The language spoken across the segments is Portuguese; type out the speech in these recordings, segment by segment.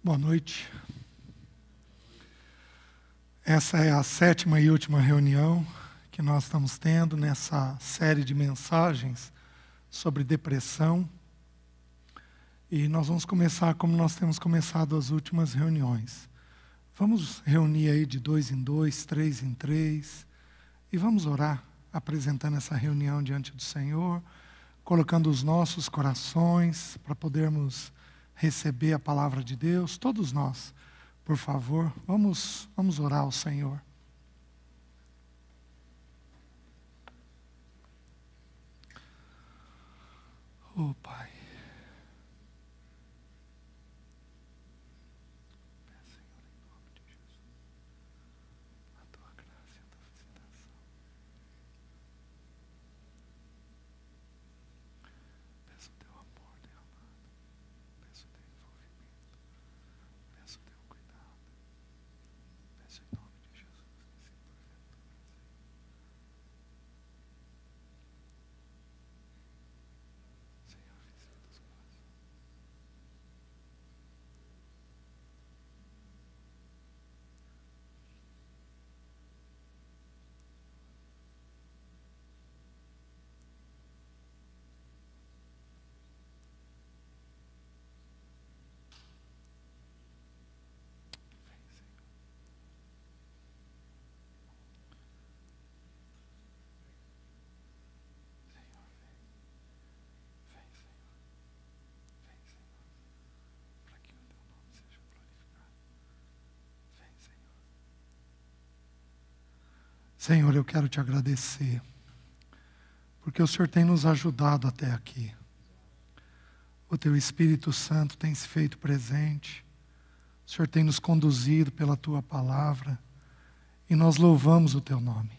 Boa noite. Essa é a 7ª e última reunião que nós estamos tendo nessa série de mensagens sobre depressão. E nós vamos começar como nós temos começado as últimas reuniões. Vamos reunir aí de 2 em 2, 3 em 3, e vamos orar, apresentando essa reunião diante do Senhor, colocando os nossos corações para podermos receber a palavra de Deus. Todos nós, por favor, vamos orar ao Senhor. Oh, Pai. Senhor, eu quero te agradecer, porque o Senhor tem nos ajudado até aqui. O Teu Espírito Santo tem se feito presente, o Senhor tem nos conduzido pela Tua palavra, e nós louvamos o Teu nome.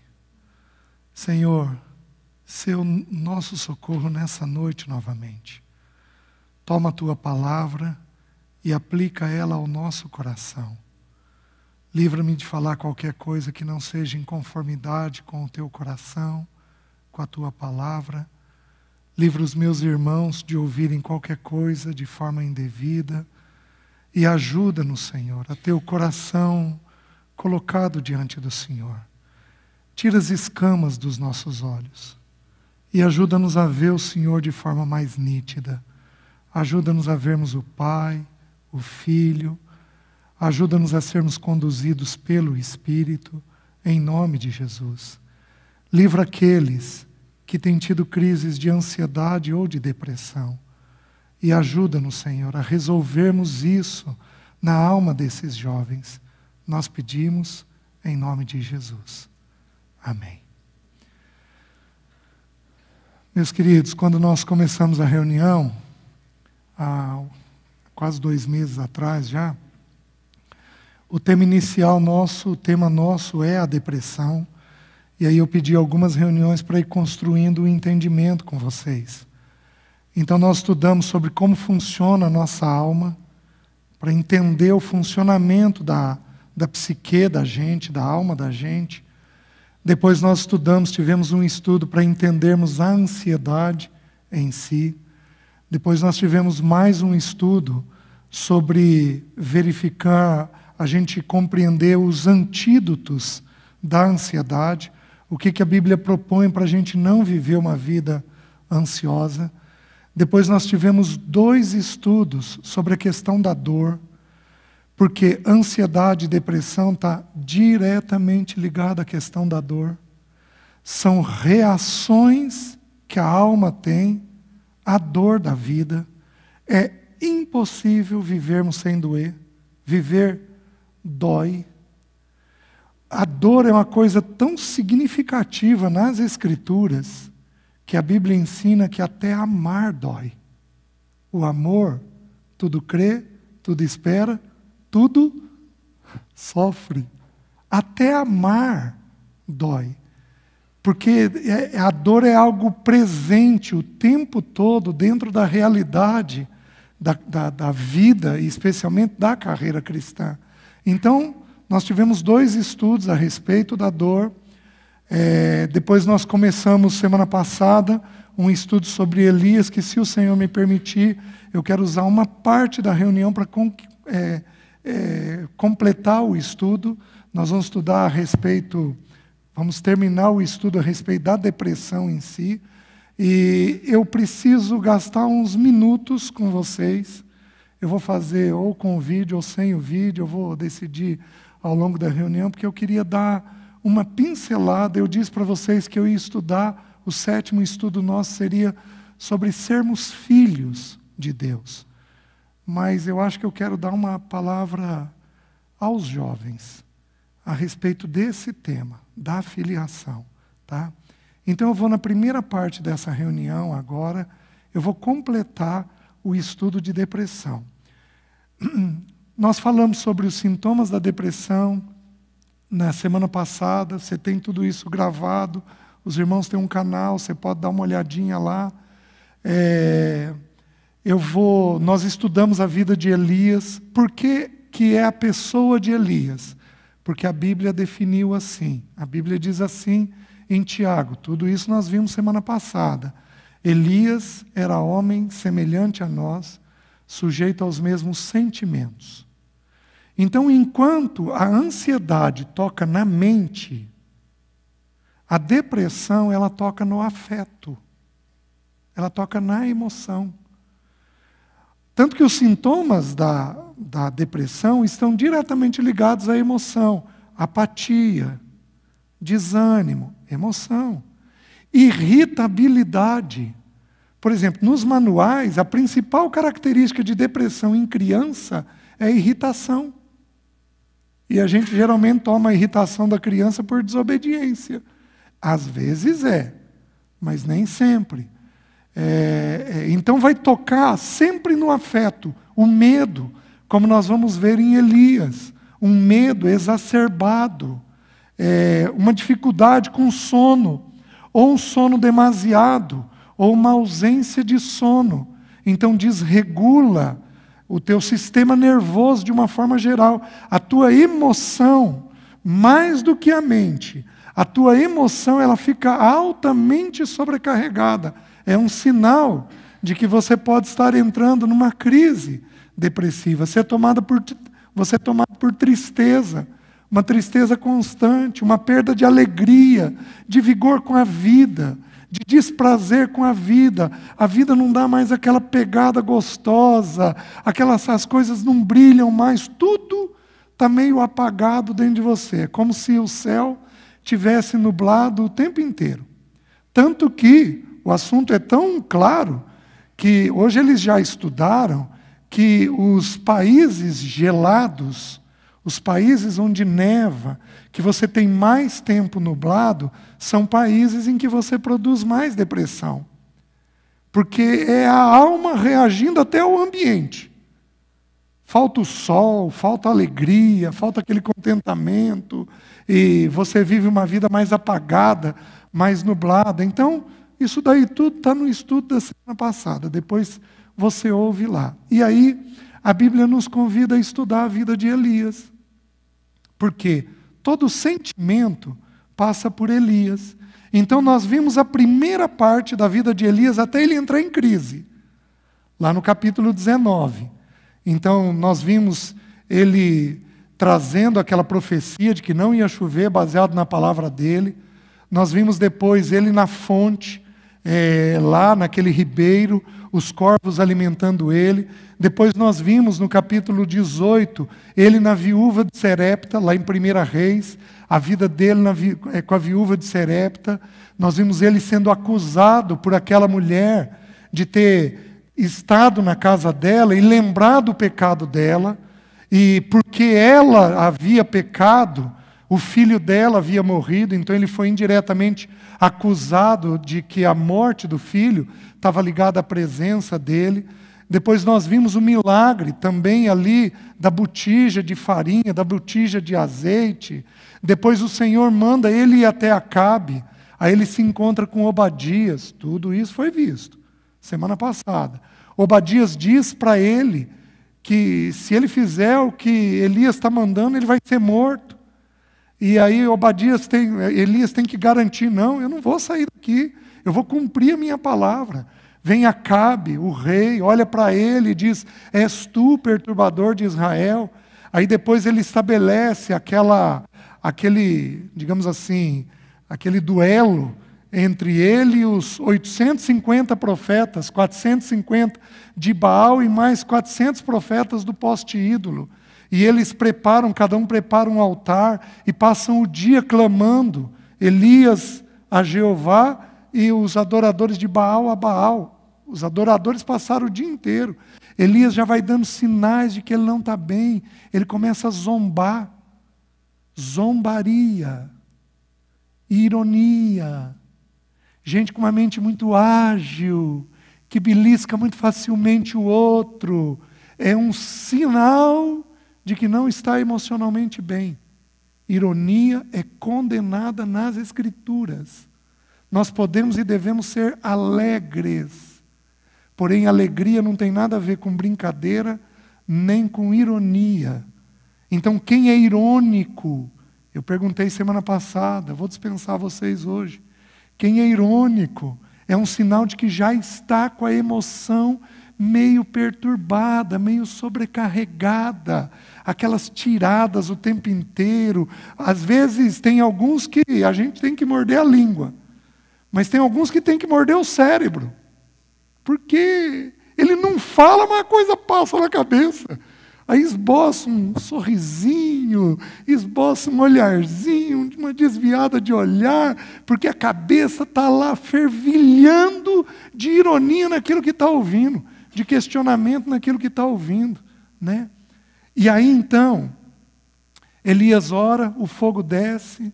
Senhor, ser o nosso socorro nessa noite novamente. Toma a Tua palavra e aplica ela ao nosso coração. Livra-me de falar qualquer coisa que não seja em conformidade com o Teu coração, com a Tua palavra. Livra os meus irmãos de ouvirem qualquer coisa de forma indevida. E ajuda-nos, Senhor, a ter o coração colocado diante do Senhor. Tira as escamas dos nossos olhos. E ajuda-nos a ver o Senhor de forma mais nítida. Ajuda-nos a vermos o Pai, o Filho. Ajuda-nos a sermos conduzidos pelo Espírito, em nome de Jesus. Livra aqueles que têm tido crises de ansiedade ou de depressão. E ajuda-nos, Senhor, a resolvermos isso na alma desses jovens. Nós pedimos em nome de Jesus. Amém. Meus queridos, quando nós começamos a reunião, há quase 2 meses atrás já, o tema inicial nosso, o tema nosso é a depressão. E aí eu pedi algumas reuniões para ir construindo o entendimento com vocês. Então nós estudamos sobre como funciona a nossa alma, para entender o funcionamento da psique da gente, da alma da gente. Depois nós tivemos um estudo para entendermos a ansiedade em si. Depois nós tivemos mais um estudo sobre verificar, a gente compreender os antídotos da ansiedade, o que a Bíblia propõe para a gente não viver uma vida ansiosa. Depois nós tivemos 2 estudos sobre a questão da dor, porque ansiedade e depressão está diretamente ligada à questão da dor. São reações que a alma tem à dor da vida. É impossível vivermos sem doer. Viver dói. A dor é uma coisa tão significativa nas Escrituras que a Bíblia ensina que até amar dói. O amor, tudo crê, tudo espera, tudo sofre. Até amar dói. Porque a dor é algo presente o tempo todo dentro da realidade da vida, e especialmente da carreira cristã. Então, nós tivemos 2 estudos a respeito da dor. Depois nós começamos, semana passada, um estudo sobre Elias, que, se o Senhor me permitir, eu quero usar uma parte da reunião para completar o estudo. Nós vamos estudar a respeito, vamos terminar o estudo a respeito da depressão em si. E eu preciso gastar uns minutos com vocês. Eu vou fazer ou com o vídeo ou sem o vídeo, eu vou decidir ao longo da reunião, porque eu queria dar uma pincelada. Eu disse para vocês que eu ia estudar, o 7º estudo nosso seria sobre sermos filhos de Deus. Mas eu acho que eu quero dar uma palavra aos jovens a respeito desse tema, da filiação, tá? Então eu vou na primeira parte dessa reunião agora, eu vou completar o estudo de depressão. Nós falamos sobre os sintomas da depressão na semana passada, você tem tudo isso gravado, os irmãos têm um canal, você pode dar uma olhadinha lá. Nós estudamos a vida de Elias. Por que é a pessoa de Elias? Porque a Bíblia definiu assim, a Bíblia diz assim em Tiago, tudo isso nós vimos semana passada. Elias era homem semelhante a nós, sujeito aos mesmos sentimentos. Então, enquanto a ansiedade toca na mente, a depressão, ela toca no afeto. Ela toca na emoção. Tanto que os sintomas da depressão estão diretamente ligados à emoção. Apatia, desânimo, emoção. Irritabilidade. Por exemplo, nos manuais, a principal característica de depressão em criança é a irritação. E a gente geralmente toma a irritação da criança por desobediência. Às vezes mas nem sempre. Então vai tocar sempre no afeto, o medo, como nós vamos ver em Elias, um medo exacerbado, uma dificuldade com sono, ou um sono demasiado, ou uma ausência de sono. Então desregula o teu sistema nervoso de uma forma geral. A tua emoção, mais do que a mente, a tua emoção ela fica altamente sobrecarregada. É um sinal de que você pode estar entrando numa crise depressiva. Você é tomado por tristeza, uma tristeza constante, uma perda de alegria, de vigor com a vida, de desprazer com a vida. A vida não dá mais aquela pegada gostosa, as coisas não brilham mais, tudo está meio apagado dentro de você. É como se o céu tivesse nublado o tempo inteiro. Tanto que o assunto é tão claro que hoje eles já estudaram que os países gelados, os países onde neva, que você tem mais tempo nublado, são países em que você produz mais depressão. Porque é a alma reagindo até ao ambiente. Falta o sol, falta a alegria, falta aquele contentamento, e você vive uma vida mais apagada, mais nublada. Então, isso daí tudo está no estudo da semana passada, depois você ouve lá. E aí, a Bíblia nos convida a estudar a vida de Elias. Por quê? Todo sentimento passa por Elias. Então nós vimos a primeira parte da vida de Elias até ele entrar em crise, lá no capítulo 19. Então nós vimos ele trazendo aquela profecia de que não ia chover, baseado na palavra dele. Nós vimos depois ele na fonte, lá naquele ribeiro, os corvos alimentando ele. Depois nós vimos no capítulo 18, ele na viúva de Serepta, lá em 1 Reis, a vida dele com a viúva de Serepta. Nós vimos ele sendo acusado por aquela mulher de ter estado na casa dela e lembrado o pecado dela. E porque ela havia pecado, o filho dela havia morrido, então ele foi indiretamente acusado de que a morte do filho estava ligada à presença dele. Depois nós vimos o milagre também ali da botija de farinha, da botija de azeite. Depois o Senhor manda ele ir até Acabe. Aí ele se encontra com Obadias. Tudo isso foi visto semana passada. Obadias diz para ele que se ele fizer o que Elias está mandando, ele vai ser morto. E aí Elias tem que garantir, não, eu não vou sair daqui, eu vou cumprir a minha palavra. Vem Acabe, o rei, olha para ele e diz, és tu, perturbador de Israel? Aí depois ele estabelece aquele, digamos assim, aquele duelo entre ele e os 850 profetas, 450 de Baal e mais 400 profetas do poste ídolo. E eles cada um prepara um altar e passam o dia clamando, Elias a Jeová e os adoradores de Baal a Baal. Os adoradores passaram o dia inteiro. Elias já vai dando sinais de que ele não está bem. Ele começa a zombar. Zombaria. Ironia. Gente com uma mente muito ágil, que belisca muito facilmente o outro. É um sinal de que não está emocionalmente bem. Ironia é condenada nas Escrituras. Nós podemos e devemos ser alegres. Porém, alegria não tem nada a ver com brincadeira, nem com ironia. Então, quem é irônico? Eu perguntei semana passada, vou dispensar vocês hoje. Quem é irônico é um sinal de que já está com a emoção meio perturbada, meio sobrecarregada, aquelas tiradas o tempo inteiro. Às vezes tem alguns que a gente tem que morder a língua, mas tem alguns que tem que morder o cérebro, porque ele não fala, mas a coisa passa na cabeça. Aí esboça um sorrisinho, esboça um olharzinho, uma desviada de olhar, porque a cabeça está lá fervilhando de ironia naquilo que está ouvindo, de questionamento naquilo que está ouvindo, né? E aí então, Elias ora, o fogo desce,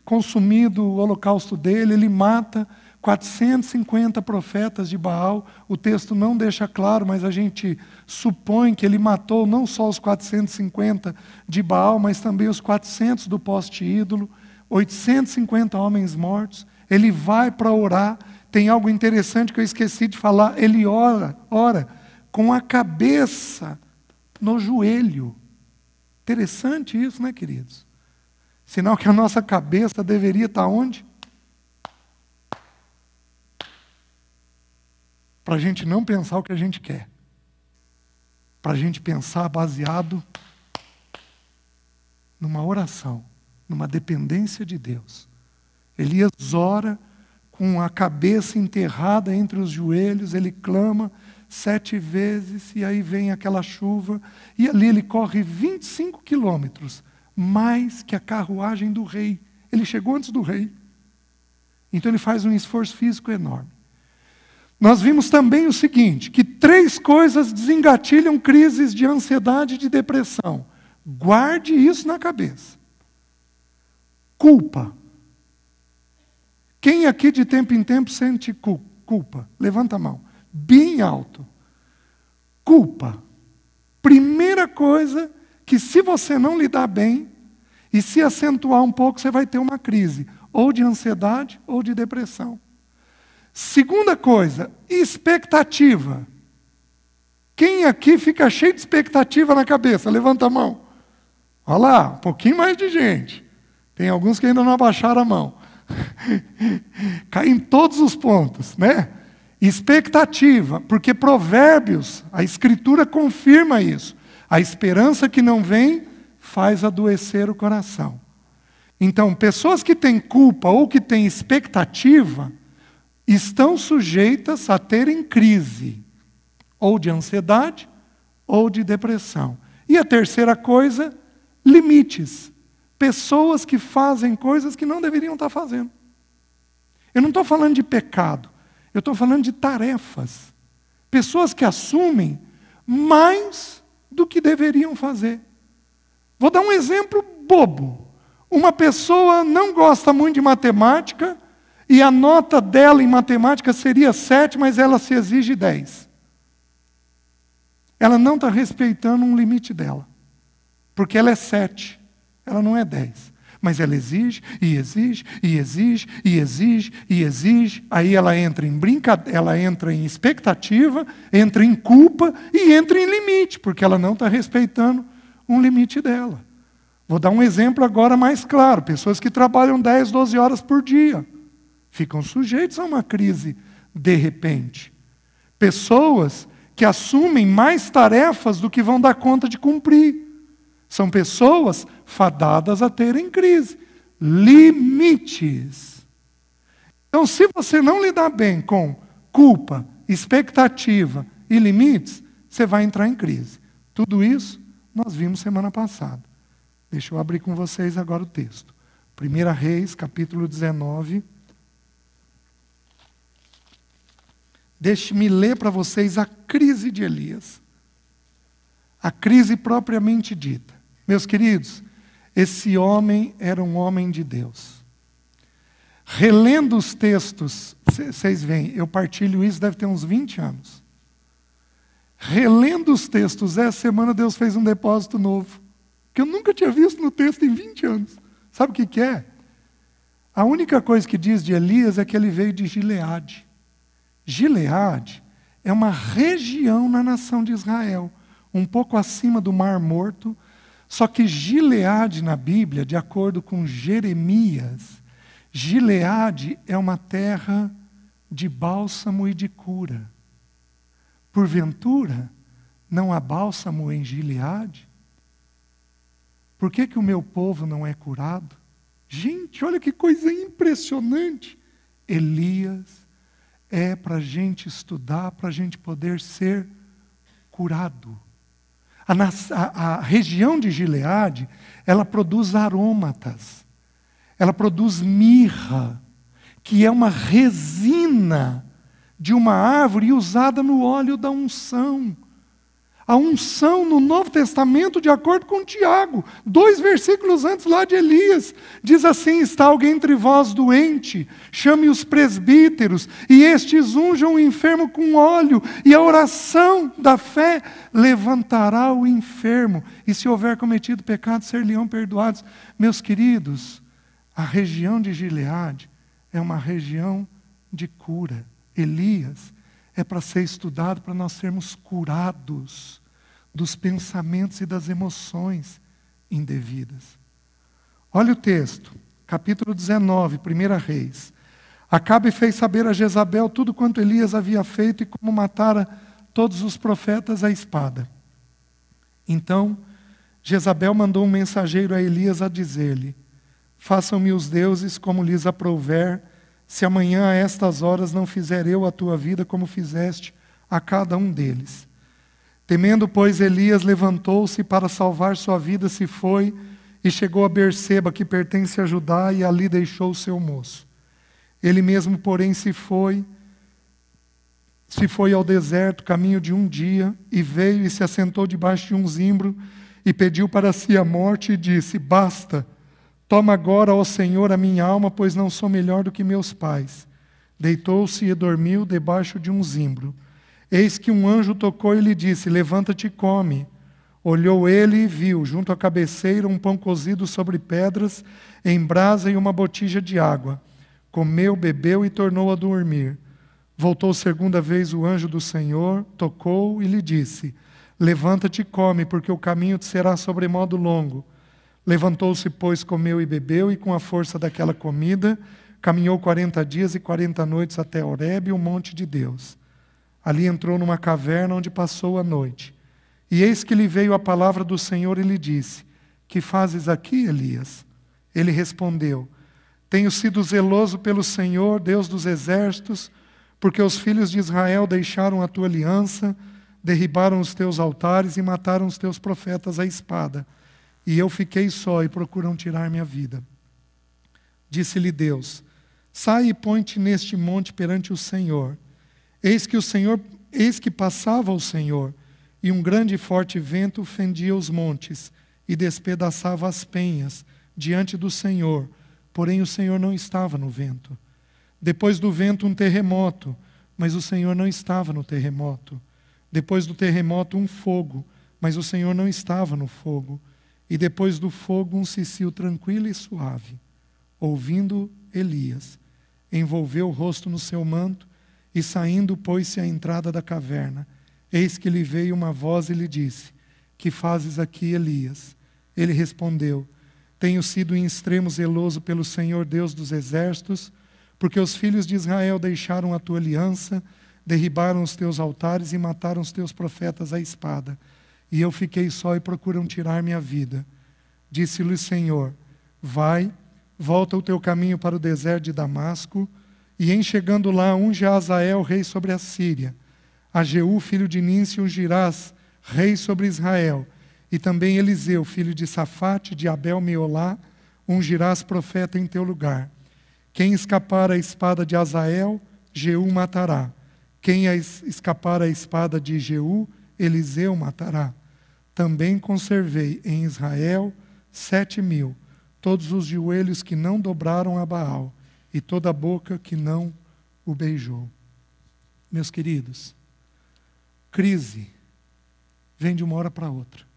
consumido o holocausto dele, ele mata 450 profetas de Baal. O texto não deixa claro, mas a gente supõe que ele matou não só os 450 de Baal, mas também os 400 do poste ídolo, 850 homens mortos. Ele vai para orar. Tem algo interessante que eu esqueci de falar. Ele ora com a cabeça no joelho. Interessante isso, né, queridos? Sinal que a nossa cabeça deveria estar onde? Para a gente não pensar o que a gente quer. Para a gente pensar baseado numa oração, numa dependência de Deus. Elias ora com a cabeça enterrada entre os joelhos, ele clama 7 vezes, e aí vem aquela chuva, e ali ele corre 25 quilômetros, mais que a carruagem do rei. Ele chegou antes do rei. Então ele faz um esforço físico enorme. Nós vimos também o seguinte, que 3 coisas desengatilham crises de ansiedade e de depressão. Guarde isso na cabeça. Culpa. Quem aqui de tempo em tempo sente culpa? Levanta a mão. Bem alto. Culpa. Primeira coisa que, se você não lidar bem, e se acentuar um pouco, você vai ter uma crise, ou de ansiedade ou de depressão. Segunda coisa, expectativa. Quem aqui fica cheio de expectativa na cabeça? Levanta a mão. Olha lá, um pouquinho mais de gente. Tem alguns que ainda não abaixaram a mão. Cai em todos os pontos, né? Expectativa, porque Provérbios, a Escritura confirma isso. A esperança que não vem faz adoecer o coração. Então, pessoas que têm culpa ou que têm expectativa estão sujeitas a terem crise, ou de ansiedade, ou de depressão. E a terceira coisa, limites. Pessoas que fazem coisas que não deveriam estar fazendo. Eu não estou falando de pecado, eu estou falando de tarefas. Pessoas que assumem mais do que deveriam fazer. Vou dar um exemplo bobo. Uma pessoa não gosta muito de matemática, e a nota dela em matemática seria 7, mas ela se exige 10. Ela não está respeitando um limite dela. Porque ela é 7, ela não é 10. Mas ela exige, e exige, e exige, e exige, e exige. Aí ela entra em ela entra em expectativa, entra em culpa e entra em limite, porque ela não está respeitando um limite dela. Vou dar um exemplo agora mais claro. Pessoas que trabalham 10, 12 horas por dia ficam sujeitos a uma crise de repente. Pessoas que assumem mais tarefas do que vão dar conta de cumprir. São pessoas fadadas a terem crise. Limites. Então, se você não lidar bem com culpa, expectativa e limites, você vai entrar em crise. Tudo isso nós vimos semana passada. Deixa eu abrir com vocês agora o texto. 1 Reis, capítulo 19. Deixe-me ler para vocês a crise de Elias. A crise propriamente dita. Meus queridos, esse homem era um homem de Deus. Relendo os textos, vocês veem, eu partilho isso, deve ter uns 20 anos. Relendo os textos, essa semana Deus fez um depósito novo, que eu nunca tinha visto no texto em 20 anos. Sabe o que é? A única coisa que diz de Elias é que ele veio de Gileade. Gileade é uma região na nação de Israel, um pouco acima do Mar Morto, só que Gileade na Bíblia, de acordo com Jeremias, Gileade é uma terra de bálsamo e de cura. Porventura, não há bálsamo em Gileade? Por que o meu povo não é curado? Gente, olha que coisa impressionante. Elias é para a gente estudar, para a gente poder ser curado. A região de Gileade, ela produz arômatas, ela produz mirra, que é uma resina de uma árvore usada no óleo da unção. A unção no Novo Testamento, de acordo com Tiago, 2 versículos antes lá de Elias, diz assim: está alguém entre vós doente, chame os presbíteros, e estes unjam o enfermo com óleo, e a oração da fé levantará o enfermo, e se houver cometido pecado, ser-lhe-ão perdoados. Meus queridos, a região de Gileade é uma região de cura. Elias é para ser estudado, para nós sermos curados dos pensamentos e das emoções indevidas. Olha o texto, capítulo 19, 1 Reis. Acabe fez saber a Jezabel tudo quanto Elias havia feito e como matara todos os profetas à espada. Então, Jezabel mandou um mensageiro a Elias a dizer-lhe: façam-me os deuses como lhes aprouver, se amanhã a estas horas não fizer eu a tua vida como fizeste a cada um deles. Temendo, pois, Elias levantou-se para salvar sua vida, se foi e chegou a Berseba, que pertence a Judá, e ali deixou o seu moço. Ele mesmo, porém, se foi ao deserto, caminho de um dia, e veio e se assentou debaixo de um zimbro, e pediu para si a morte, e disse: basta, toma agora, ó Senhor, a minha alma, pois não sou melhor do que meus pais. Deitou-se e dormiu debaixo de um zimbro. Eis que um anjo tocou e lhe disse: levanta-te e come. Olhou ele e viu, junto à cabeceira, um pão cozido sobre pedras, em brasa e uma botija de água. Comeu, bebeu e tornou a dormir. Voltou segunda vez o anjo do Senhor, tocou e lhe disse: levanta-te e come, porque o caminho te será sobremodo longo. Levantou-se, pois, comeu e bebeu, e com a força daquela comida, caminhou 40 dias e 40 noites até Horebe, o monte de Deus. Ali entrou numa caverna onde passou a noite. E eis que lhe veio a palavra do Senhor e lhe disse: que fazes aqui, Elias? Ele respondeu: tenho sido zeloso pelo Senhor, Deus dos exércitos, porque os filhos de Israel deixaram a tua aliança, derribaram os teus altares e mataram os teus profetas à espada. E eu fiquei só e procuram tirar minha vida. Disse-lhe Deus: sai e põe-te neste monte perante o Senhor. Eis que passava o Senhor, e um grande e forte vento fendia os montes, e despedaçava as penhas diante do Senhor, porém o Senhor não estava no vento. Depois do vento um terremoto, mas o Senhor não estava no terremoto. Depois do terremoto um fogo, mas o Senhor não estava no fogo. E depois do fogo um cicio tranquilo e suave. Ouvindo Elias, envolveu o rosto no seu manto, e saindo pôs-se à entrada da caverna. Eis que lhe veio uma voz e lhe disse: que fazes aqui, Elias? Ele respondeu: Tenho sido em extremo zeloso pelo Senhor Deus dos exércitos, porque os filhos de Israel deixaram a tua aliança, derribaram os teus altares e mataram os teus profetas à espada. E eu fiquei só e procuram tirar minha vida. Disse-lhe o Senhor: vai, volta o teu caminho para o deserto de Damasco, e em chegando lá, unge a Azael, rei sobre a Síria. A Jeú, filho de Nício, ungirás, rei sobre Israel. E também Eliseu, filho de Safate, de Abel-Meolá, ungirás profeta em teu lugar. Quem escapar à espada de Azael, Jeú matará. Quem escapar à espada de Jeú, Eliseu matará. Também conservei em Israel 7.000, todos os joelhos que não dobraram a Baal, e toda a boca que não o beijou. Meus queridos, crise vem de uma hora para outra.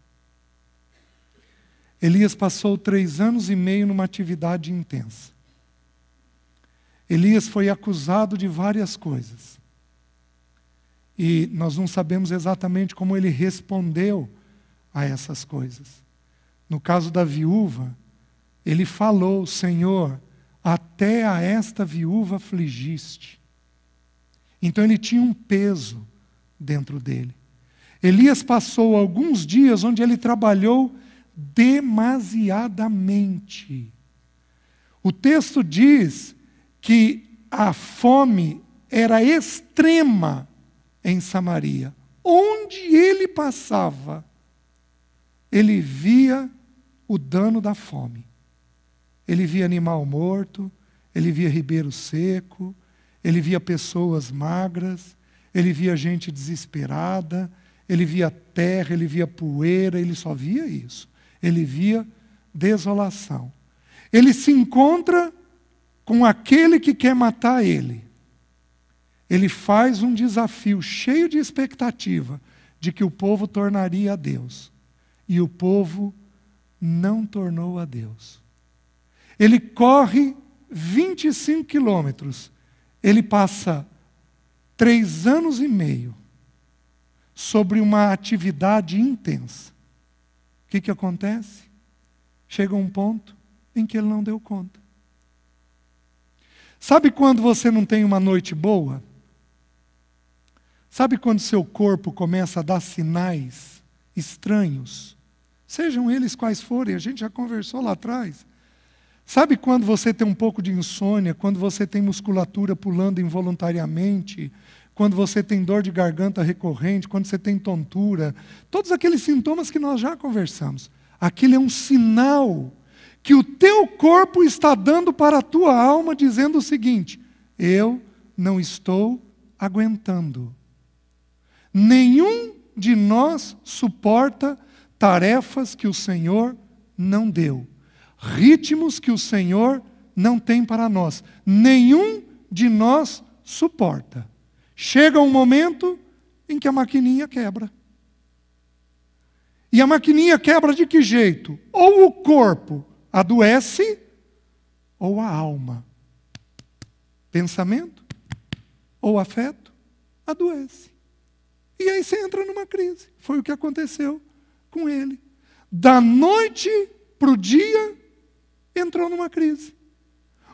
Elias passou 3 anos e meio numa atividade intensa. Elias foi acusado de várias coisas. E nós não sabemos exatamente como ele respondeu a essas coisas. No caso da viúva, ele falou: Senhor, até a esta viúva afligiste. Então ele tinha um peso dentro dele. Elias passou alguns dias onde ele trabalhou demasiadamente. O texto diz que a fome era extrema em Samaria. Onde ele passava, ele via o dano da fome. Ele via animal morto, ele via ribeiro seco, ele via pessoas magras, ele via gente desesperada, ele via terra, ele via poeira, ele só via isso. Ele via desolação. Ele se encontra com aquele que quer matar ele. Ele faz um desafio cheio de expectativa de que o povo tornaria a Deus. E o povo não tornou a Deus. Ele corre 25 quilômetros. Ele passa 3 anos e meio sobre uma atividade intensa. O que acontece? Chega um ponto em que ele não deu conta. Sabe quando você não tem uma noite boa? Sabe quando seu corpo começa a dar sinais estranhos? Sejam eles quais forem, a gente já conversou lá atrás. Sabe quando você tem um pouco de insônia, quando você tem musculatura pulando involuntariamente, quando você tem dor de garganta recorrente, quando você tem tontura, todos aqueles sintomas que nós já conversamos. Aquilo é um sinal que o teu corpo está dando para a tua alma, dizendo o seguinte: eu não estou aguentando. Nenhum de nós suporta tarefas que o Senhor não deu, ritmos que o Senhor não tem para nós. Nenhum de nós suporta. Chega um momento em que a maquininha quebra. E a maquininha quebra de que jeito? Ou o corpo adoece, ou a alma. Pensamento ou afeto adoece. E aí você entra numa crise. Foi o que aconteceu com ele. Da noite para o dia, entrou numa crise.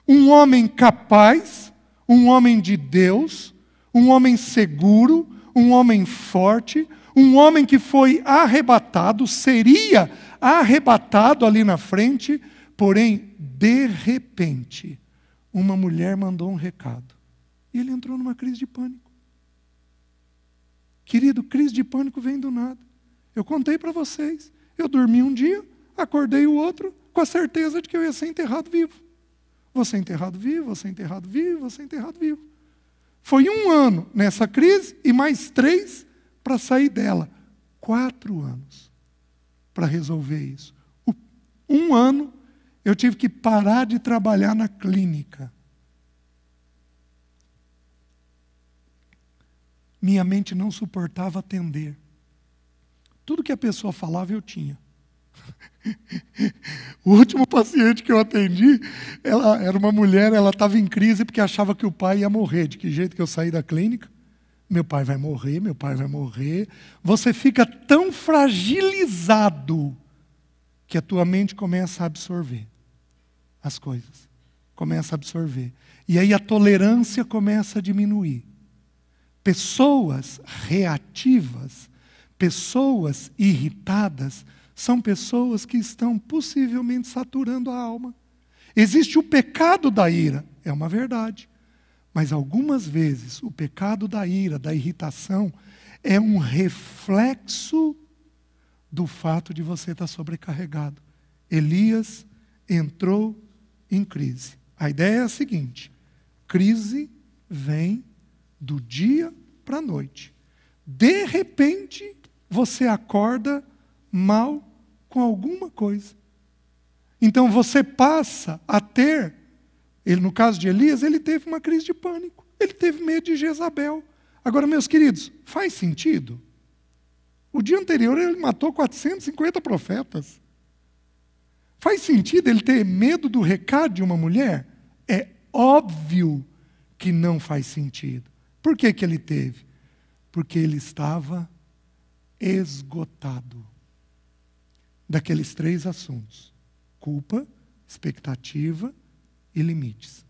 Um homem capaz, um homem de Deus, um homem seguro, um homem forte, um homem que foi arrebatado, seria arrebatado ali na frente, porém, de repente, uma mulher mandou um recado. E ele entrou numa crise de pânico. Querido, crise de pânico vem do nada. Eu contei para vocês. Eu dormi um dia, acordei o outro, com a certeza de que eu ia ser enterrado vivo. Vou ser enterrado vivo, vou ser enterrado vivo, vou ser enterrado vivo. Foi 1 ano nessa crise e mais 3 para sair dela. 4 anos para resolver isso. 1 ano eu tive que parar de trabalhar na clínica. Minha mente não suportava atender. Tudo que a pessoa falava eu tinha. O último paciente que eu atendi, ela era uma mulher, ela estava em crise porque achava que o pai ia morrer. De que jeito que eu saí da clínica? Meu pai vai morrer, meu pai vai morrer. Você fica tão fragilizado que a tua mente começa a absorver as coisas. Começa a absorver. E aí a tolerância começa a diminuir. Pessoas reativas, pessoas irritadas, são pessoas que estão possivelmente saturando a alma. Existe o pecado da ira, é uma verdade. Mas algumas vezes o pecado da ira, da irritação, é um reflexo do fato de você estar sobrecarregado. Elias entrou em crise. A ideia é a seguinte: crise vem do dia para a noite. De repente, você acorda mal com alguma coisa. Então você passa a ter, no caso de Elias, ele teve uma crise de pânico. Ele teve medo de Jezabel. Agora, meus queridos, faz sentido? O dia anterior ele matou 450 profetas. Faz sentido ele ter medo do recado de uma mulher? É óbvio que não faz sentido. Por que que ele teve? Porque ele estava esgotado daqueles 3 assuntos: culpa, expectativa e limites.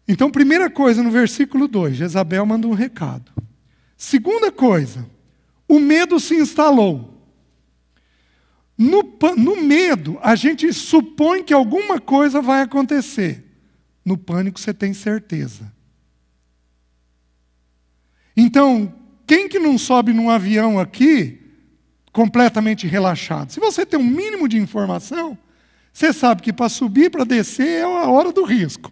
Então, primeira coisa, no versículo 2, Jezabel manda um recado. Segunda coisa, o medo se instalou. No medo, a gente supõe que alguma coisa vai acontecer. No pânico, você tem certeza. Então, quem que não sobe num avião aqui completamente relaxado? Se você tem um mínimo de informação, você sabe que para subir, para descer, é a hora do risco.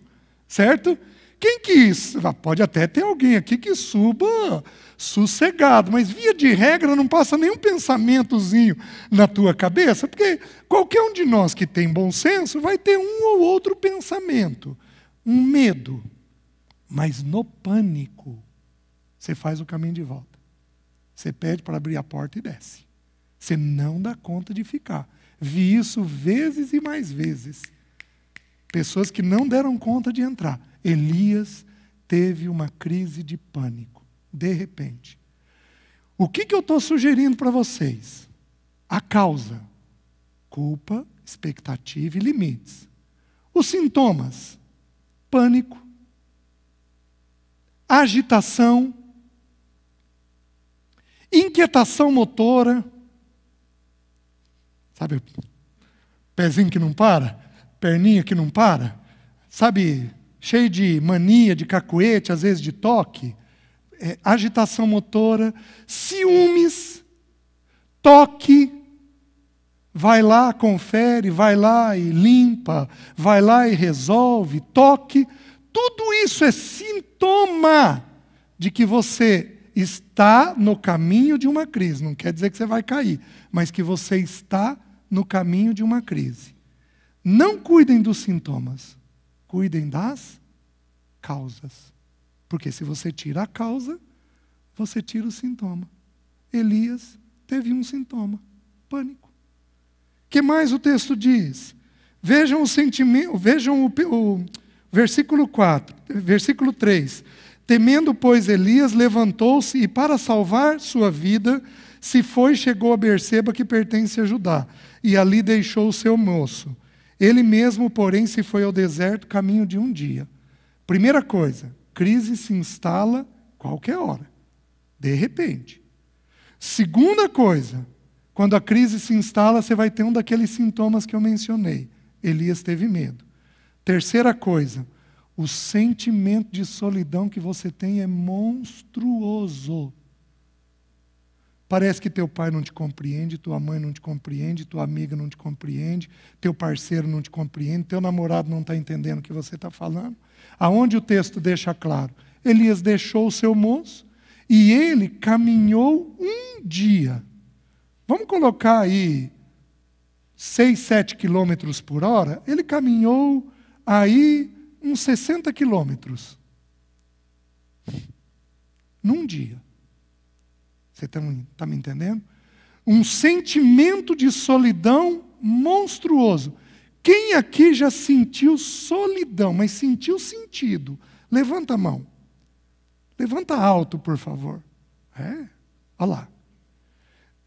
Certo? Quem quis? Pode até ter alguém aqui que suba sossegado, mas via de regra não passa nenhum pensamentozinho na tua cabeça, porque qualquer um de nós que tem bom senso vai ter um ou outro pensamento, um medo. Mas no pânico, você faz o caminho de volta. Você pede para abrir a porta e desce. Você não dá conta de ficar. Vi isso vezes e mais vezes. Pessoas que não deram conta de entrar. Elias teve uma crise de pânico, de repente. O que eu estou sugerindo para vocês? A causa: culpa, expectativa e limites. Os sintomas: pânico, agitação, inquietação motora. Sabe, pezinho que não para? Perninha que não para? Sabe, cheio de mania, de cacuete, às vezes de toque? Agitação motora, ciúmes, toque. Vai lá, confere, vai lá e limpa, vai lá e resolve, toque. Tudo isso é sintoma de que você está no caminho de uma crise. Não quer dizer que você vai cair, mas que você está no caminho de uma crise. Não cuidem dos sintomas, cuidem das causas. Porque se você tira a causa, você tira o sintoma. Elias teve um sintoma: pânico. O que mais o texto diz? Vejam o sentimento, vejam o versículo 4, versículo 3. Temendo, pois, Elias levantou-se e, para salvar sua vida, se foi e chegou a Berseba, que pertence a Judá, e ali deixou o seu moço. Ele mesmo, porém, se foi ao deserto, caminho de um dia. Primeira coisa, crise se instala qualquer hora, de repente. Segunda coisa, quando a crise se instala, você vai ter um daqueles sintomas que eu mencionei. Elias teve medo. Terceira coisa, o sentimento de solidão que você tem é monstruoso. Parece que teu pai não te compreende, tua mãe não te compreende, tua amiga não te compreende, teu parceiro não te compreende, teu namorado não está entendendo o que você está falando. Aonde o texto deixa claro? Elias deixou o seu moço e ele caminhou um dia. Vamos colocar aí 6, 7 quilômetros por hora? Ele caminhou aí uns 60 quilômetros. Num dia. Você está me entendendo? Um sentimento de solidão monstruoso. Quem aqui já sentiu solidão, mas sentiu sentido? Levanta a mão. Levanta alto, por favor. Olha lá.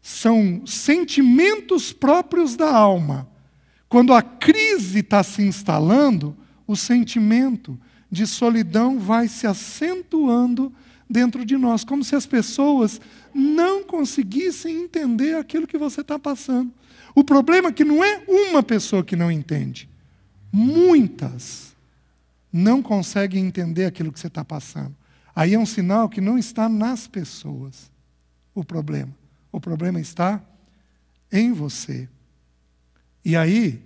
São sentimentos próprios da alma. Quando a crise está se instalando, o sentimento de solidão vai se acentuando dentro de nós, como se as pessoas não conseguissem entender aquilo que você está passando. O problema é que não é uma pessoa que não entende. Muitas não conseguem entender aquilo que você está passando. Aí é um sinal que não está nas pessoas o problema. O problema está em você. E aí,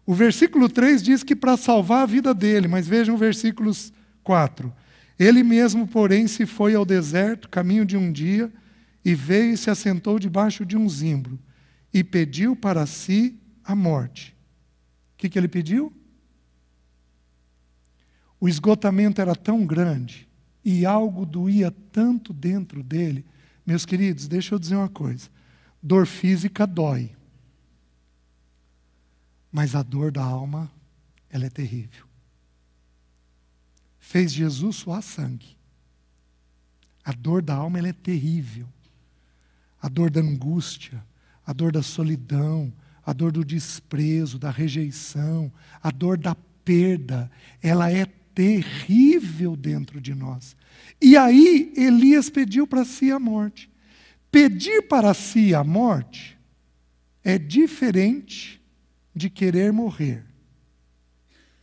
o versículo 3 diz que para salvar a vida dele, mas vejam o versículo 4. Ele mesmo, porém, se foi ao deserto, caminho de um dia, e veio e se assentou debaixo de um zimbro, e pediu para si a morte. O que ele pediu? O esgotamento era tão grande, e algo doía tanto dentro dele. Meus queridos, deixa eu dizer uma coisa. Dor física dói. Mas a dor da alma, ela é terrível. Fez Jesus suar sangue. A dor da alma, ela é terrível. A dor da angústia, a dor da solidão, a dor do desprezo, da rejeição, a dor da perda, ela é terrível dentro de nós. E aí, Elias pediu para si a morte. Pedir para si a morte é diferente de querer morrer,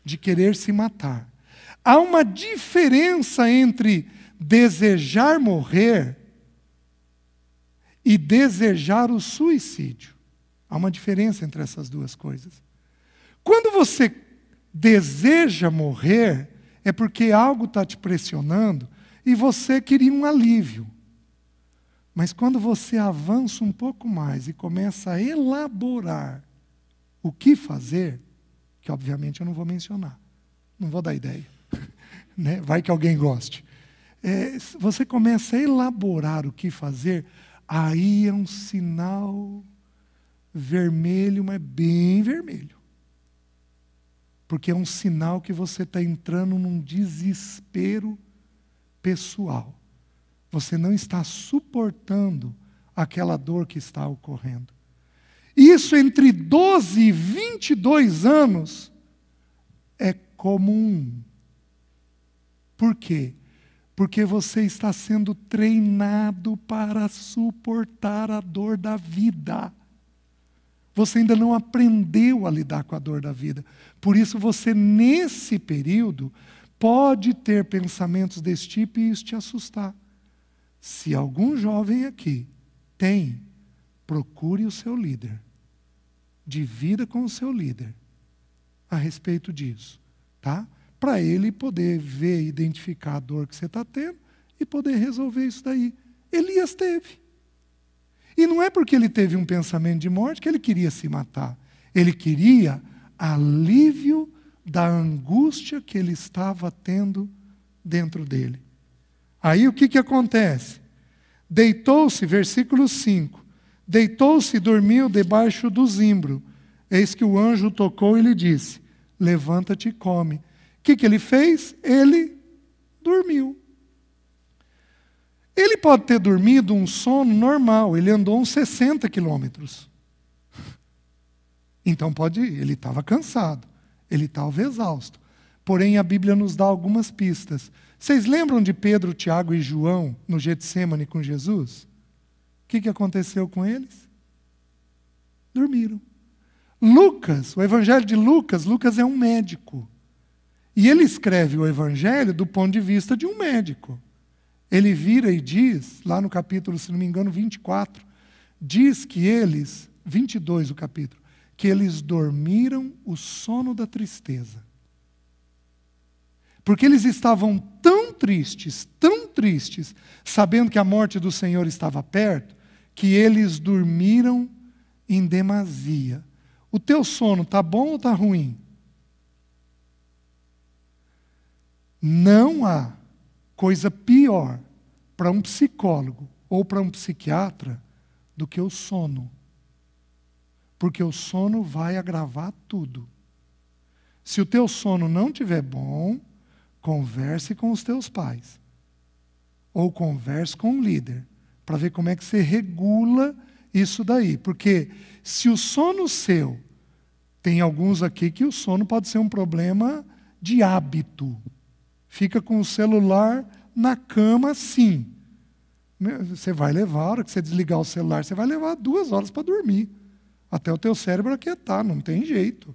de querer se matar. Há uma diferença entre desejar morrer e desejar o suicídio. Há uma diferença entre essas duas coisas. Quando você deseja morrer, é porque algo está te pressionando e você queria um alívio. Mas quando você avança um pouco mais e começa a elaborar o que fazer, que obviamente eu não vou mencionar, não vou dar ideia, né? Vai que alguém goste. Você começa a elaborar o que fazer, aí é um sinal vermelho, mas bem vermelho. Porque é um sinal que você está entrando num desespero pessoal. Você não está suportando aquela dor que está ocorrendo. Isso entre 12 e 22 anos é comum. Por quê? Porque você está sendo treinado para suportar a dor da vida. Você ainda não aprendeu a lidar com a dor da vida. Por isso você, nesse período, pode ter pensamentos desse tipo e isso te assustar. Se algum jovem aqui tem, procure o seu líder. Divida com o seu líder a respeito disso, tá? Para ele poder ver, identificar a dor que você está tendo e poder resolver isso daí. Elias teve. E não é porque ele teve um pensamento de morte que ele queria se matar. Ele queria alívio da angústia que ele estava tendo dentro dele. Aí o que acontece? Deitou-se, versículo 5, deitou-se e dormiu debaixo do zimbro. Eis que o anjo tocou e lhe disse, levanta-te e come. O que ele fez? Ele dormiu. Ele pode ter dormido um sono normal, ele andou uns 60 quilômetros. Então ele estava cansado, ele estava exausto. Porém, a Bíblia nos dá algumas pistas. Vocês lembram de Pedro, Tiago e João no Getsêmani com Jesus? O que aconteceu com eles? Dormiram. Lucas, o Evangelho de Lucas, Lucas é um médico. E ele escreve o Evangelho do ponto de vista de um médico. Ele vira e diz, lá no capítulo, se não me engano, 24, diz que eles, 22 o capítulo, que eles dormiram o sono da tristeza. Porque eles estavam tão tristes, sabendo que a morte do Senhor estava perto, que eles dormiram em demasia. O teu sono está bom ou está ruim? Não há coisa pior para um psicólogo ou para um psiquiatra do que o sono. Porque o sono vai agravar tudo. Se o teu sono não estiver bom, converse com os teus pais. Ou converse com um líder, para ver como é que você regula isso daí. Porque se o sono seu, tem alguns aqui que o sono pode ser um problema de hábito. Fica com o celular na cama, sim. Você vai levar, a hora que você desligar o celular, você vai levar 2 horas para dormir. Até o teu cérebro aquietar, não tem jeito.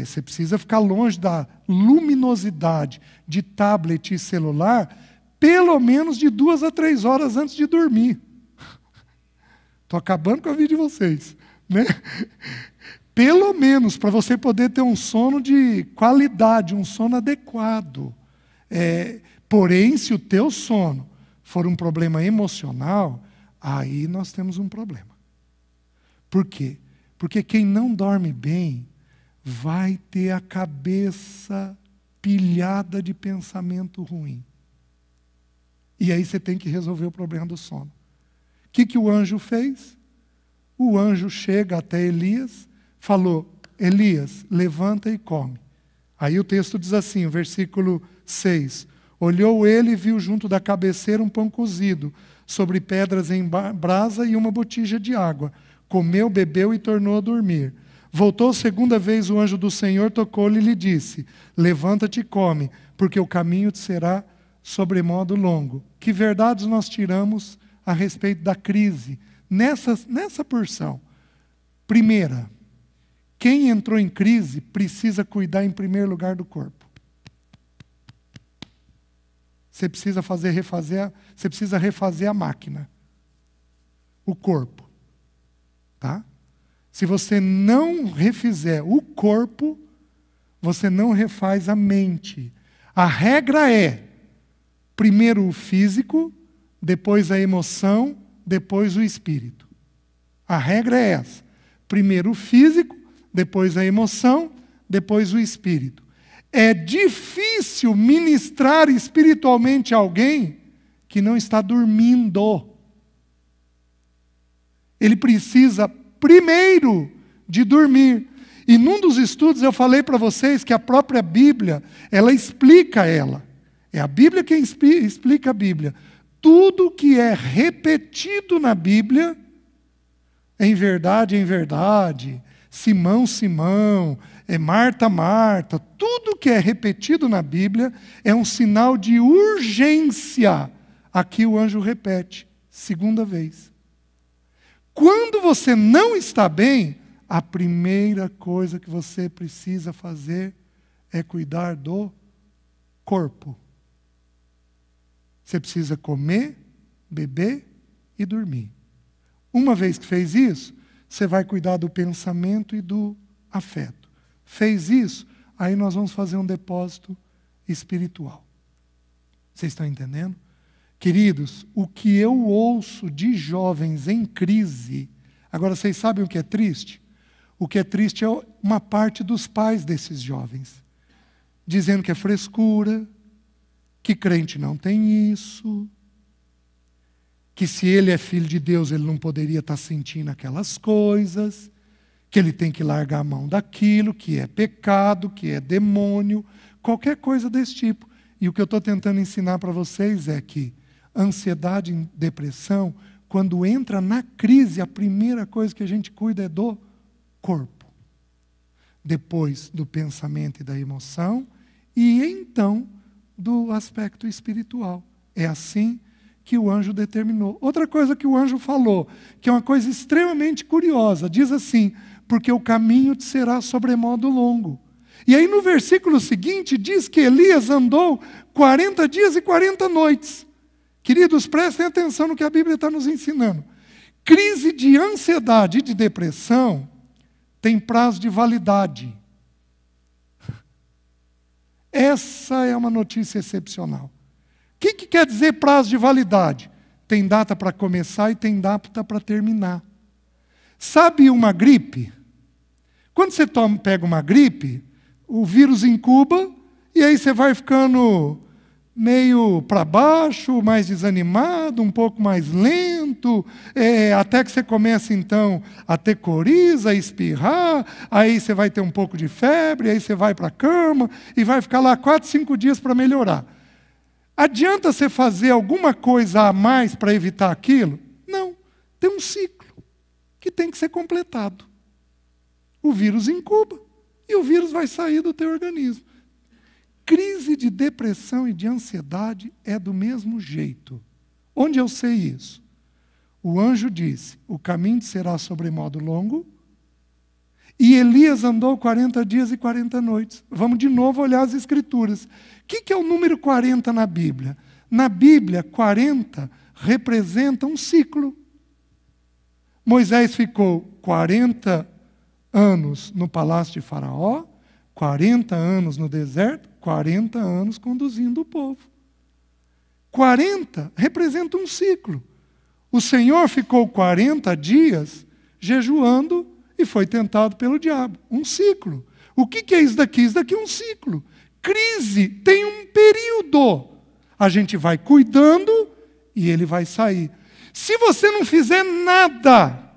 Você precisa ficar longe da luminosidade de tablet e celular, pelo menos de 2 a 3 horas antes de dormir. Estou acabando com a vida de vocês, né? Pelo menos, para você poder ter um sono de qualidade, um sono adequado. Porém, se o teu sono for um problema emocional, aí nós temos um problema. Por quê? Porque quem não dorme bem vai ter a cabeça pilhada de pensamento ruim. E aí você tem que resolver o problema do sono. O que o anjo fez? O anjo chega até Elias, falou: Elias, levanta e come. Aí o texto diz assim, o versículo 6. Olhou ele e viu junto da cabeceira um pão cozido, sobre pedras em brasa e uma botija de água. Comeu, bebeu e tornou a dormir. Voltou segunda vez o anjo do Senhor, tocou-lhe e lhe disse: levanta-te e come, porque o caminho te será sobremodo longo. Que verdades nós tiramos a respeito da crise nessa porção? Primeira, quem entrou em crise precisa cuidar em primeiro lugar do corpo. Você precisa refazer a máquina, o corpo, tá? Se você não refizer o corpo, você não refaz a mente. A regra é, primeiro o físico, depois a emoção, depois o espírito. A regra é essa. Primeiro o físico, depois a emoção, depois o espírito. É difícil ministrar espiritualmente a alguém que não está dormindo. Ele precisa primeiro de dormir. E num dos estudos eu falei para vocês que a própria Bíblia, ela explica ela. É a Bíblia quem explica a Bíblia. Tudo que é repetido na Bíblia, em verdade, Simão, Simão, Marta, Marta, tudo que é repetido na Bíblia é um sinal de urgência. Aqui o anjo repete, segunda vez. Quando você não está bem, a primeira coisa que você precisa fazer é cuidar do corpo. Você precisa comer, beber e dormir. Uma vez que fez isso, você vai cuidar do pensamento e do afeto. Fez isso, aí nós vamos fazer um depósito espiritual. Vocês estão entendendo? Queridos, o que eu ouço de jovens em crise, agora vocês sabem o que é triste? O que é triste é uma parte dos pais desses jovens, dizendo que é frescura, que crente não tem isso, que se ele é filho de Deus, ele não poderia estar sentindo aquelas coisas, que ele tem que largar a mão daquilo, que é pecado, que é demônio, qualquer coisa desse tipo. E o que eu estou tentando ensinar para vocês é que ansiedade e depressão, quando entra na crise, a primeira coisa que a gente cuida é do corpo. Depois do pensamento e da emoção, e então do aspecto espiritual. É assim que o anjo determinou. Outra coisa que o anjo falou, que é uma coisa extremamente curiosa, diz assim: porque o caminho te será sobremodo longo. E aí no versículo seguinte diz que Elias andou 40 dias e 40 noites. Queridos, prestem atenção no que a Bíblia está nos ensinando. Crise de ansiedade e de depressão tem prazo de validade. Essa é uma notícia excepcional. O que quer dizer prazo de validade? Tem data para começar e tem data para terminar. Sabe uma gripe? Quando você pega uma gripe, o vírus incuba e aí você vai ficando meio para baixo, mais desanimado, um pouco mais lento, até que você começa então a ter coriza, a espirrar, aí você vai ter um pouco de febre, aí você vai para a cama e vai ficar lá 4, 5 dias para melhorar. Adianta você fazer alguma coisa a mais para evitar aquilo? Não, tem um ciclo. tem que ser completado. O vírus incuba e o vírus vai sair do teu organismo. Crise de depressão e de ansiedade é do mesmo jeito. Onde eu sei isso? O anjo disse, o caminho será sobremodo longo, e Elias andou 40 dias e 40 noites. Vamos de novo olhar as Escrituras. O que é o número 40 na Bíblia? Na Bíblia, 40 representa um ciclo. Moisés ficou 40 anos no palácio de Faraó, 40 anos no deserto, 40 anos conduzindo o povo. 40 representa um ciclo. O Senhor ficou 40 dias jejuando e foi tentado pelo diabo. Um ciclo. O que é isso daqui? Isso daqui é um ciclo. Crise tem um período. A gente vai cuidando e ele vai sair. Se você não fizer nada,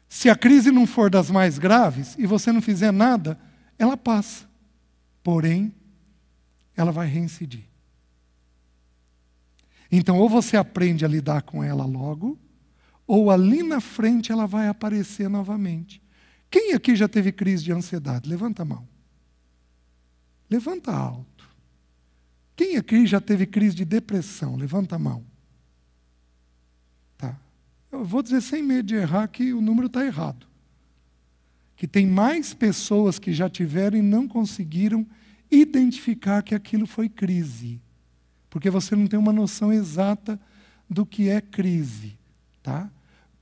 se a crise não for das mais graves e você não fizer nada, ela passa. Porém, ela vai reincidir. Então, ou você aprende a lidar com ela logo, ou ali na frente ela vai aparecer novamente. Quem aqui já teve crise de ansiedade? Levanta a mão. Levanta alto. Quem aqui já teve crise de depressão? Levanta a mão. Tá. Eu vou dizer sem medo de errar que o número está errado. Que tem mais pessoas que já tiveram e não conseguiram identificar que aquilo foi crise. Porque você não tem uma noção exata do que é crise. Tá?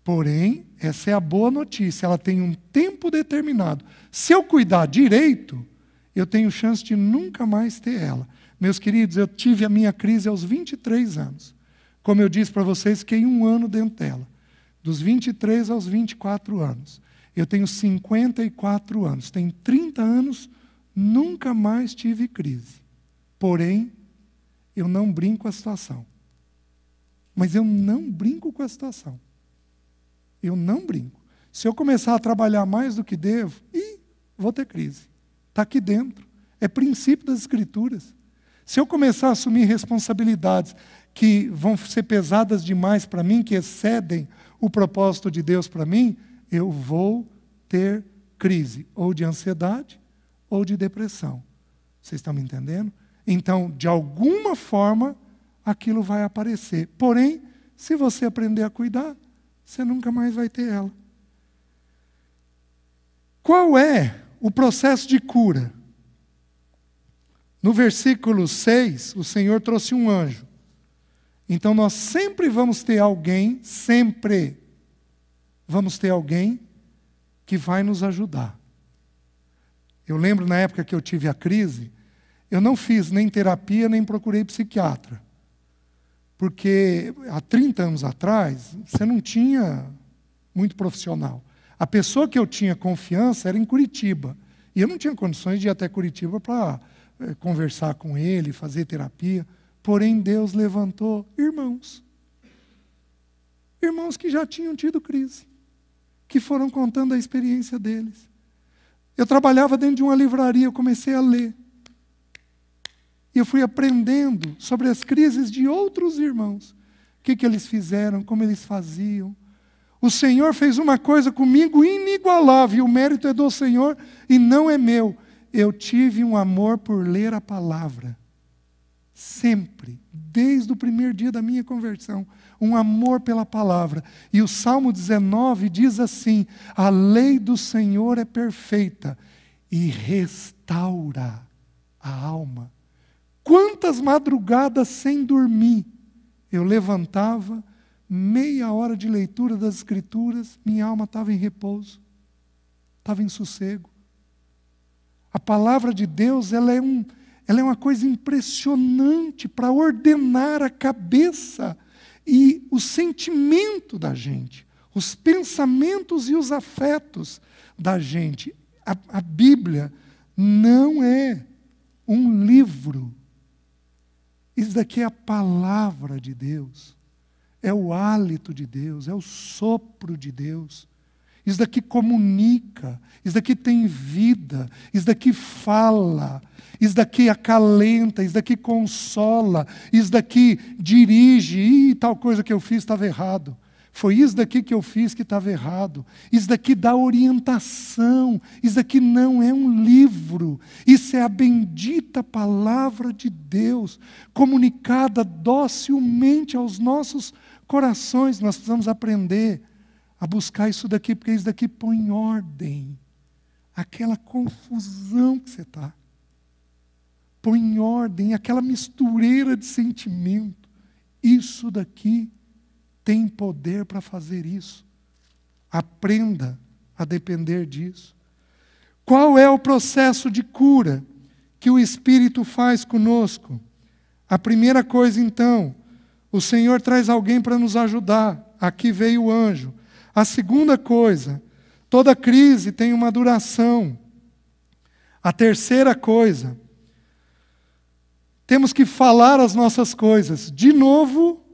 Porém, essa é a boa notícia, ela tem um tempo determinado. Se eu cuidar direito, eu tenho chance de nunca mais ter ela. Meus queridos, eu tive a minha crise aos 23 anos. Como eu disse para vocês, fiquei 1 ano dentro dela. Dos 23 aos 24 anos. Eu tenho 54 anos. Tenho 30 anos, nunca mais tive crise. Porém, eu não brinco com a situação. Mas eu não brinco com a situação. Eu não brinco. Se eu começar a trabalhar mais do que devo, vou ter crise. Está aqui dentro. É princípio das Escrituras. Se eu começar a assumir responsabilidades que vão ser pesadas demais para mim, que excedem o propósito de Deus para mim, eu vou ter crise, ou de ansiedade, ou de depressão. Vocês estão me entendendo? Então, de alguma forma, aquilo vai aparecer. Porém, se você aprender a cuidar, você nunca mais vai ter ela. Qual é o processo de cura? No versículo 6, o Senhor trouxe um anjo. Então nós sempre vamos ter alguém que vai nos ajudar. Eu lembro na época que eu tive a crise, eu não fiz nem terapia, nem procurei psiquiatra. Porque há 30 anos atrás, você não tinha muito profissional. A pessoa que eu tinha confiança era em Curitiba. E eu não tinha condições de ir até Curitiba para conversar com ele, fazer terapia. Porém, Deus levantou irmãos. Irmãos que já tinham tido crise. Que foram contando a experiência deles. Eu trabalhava dentro de uma livraria, eu comecei a ler. E eu fui aprendendo sobre as crises de outros irmãos. O que eles fizeram, como eles faziam. O Senhor fez uma coisa comigo inigualável. O mérito é do Senhor e não é meu. Eu tive um amor por ler a palavra. Sempre, desde o primeiro dia da minha conversão. Um amor pela palavra. E o Salmo 19 diz assim: a lei do Senhor é perfeita e restaura a alma. Quantas madrugadas sem dormir eu levantava, meia hora de leitura das Escrituras, minha alma estava em repouso, estava em sossego. A palavra de Deus, ela é uma coisa impressionante para ordenar a cabeça e o sentimento da gente, os pensamentos e os afetos da gente. A Bíblia não é um livro. Isso daqui é a palavra de Deus. É o hálito de Deus, é o sopro de Deus. Isso daqui comunica, isso daqui tem vida, isso daqui fala, isso daqui acalenta, isso daqui consola, isso daqui dirige. Tal coisa que eu fiz estava errado. Foi isso daqui que eu fiz que estava errado. Isso daqui dá orientação. Isso daqui não é um livro. Isso é a bendita palavra de Deus, comunicada docilmente aos nossos corações. Nós precisamos aprender a buscar isso daqui, porque isso daqui põe em ordem aquela confusão que você está. Põe em ordem aquela mistureira de sentimento. Isso daqui tem poder para fazer isso. Aprenda a depender disso. Qual é o processo de cura que o Espírito faz conosco? A primeira coisa, então, o Senhor traz alguém para nos ajudar. Aqui veio o anjo. A segunda coisa, toda crise tem uma duração. A terceira coisa, temos que falar as nossas coisas. De novo,